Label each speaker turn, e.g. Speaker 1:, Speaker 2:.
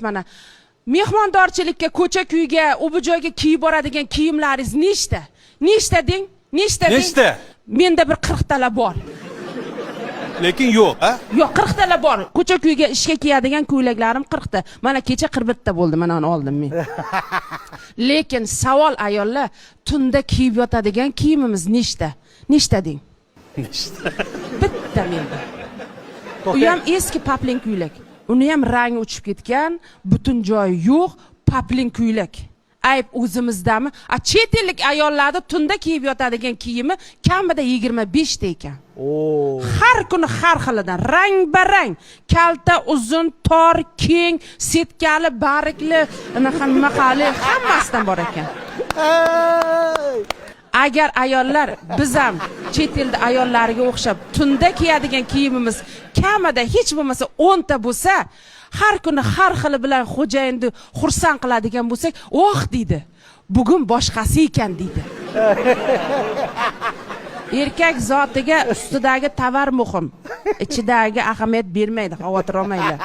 Speaker 1: Mana mehmondorchilikka, ko'cha-kuyga, u bu joyga kiyib boradigan kiyimlaringiz nechta? Nechta deng? Nechta deng?
Speaker 2: Nechta?
Speaker 1: Menda bir 40 tala bor.
Speaker 2: Lekin yo'q, ha?
Speaker 1: Yo'q, 40 tala bor. Ko'cha-kuyga ishga kiyadigan ko'ylaklarim 40 ta. Mana kecha 41 ta bo'ldi, mana uni oldim men. Lekin savol ayollar, tunda kiyib yotadigan kiyimimiz nechta? Nechta deng?
Speaker 2: Nechta?
Speaker 1: Bitta menda. U ham eski papling ko'ylak. Uni ham rangi uchib ketgan, butun joyi yo'q, papling ko'ylak. Ayb o'zimizdami? Chet ellik ayollarning tunda kiyib yotadigan kiyimi kamida 25 ta ekan. Har kuni har xilidan, rang-barang, kalta, uzun, tor, keng, setkali, barikli, nima hammasidan bor ekan. Agar ayollar biz ham chet elda ayollariga o'xshab tunda kiyadigan kiyimimiz kamida hech bo'lmasa 10 ta bo'lsa, har kuni har xili bilan xo'jayinni xursand qiladigan bo'lsak, "Oh" deydi. Bugun boshqasi ekan deydi. Erkak zotiga ustidagi tovar muhim. Ichidagi ahamiyat bermaydi, xavotir olmanglar.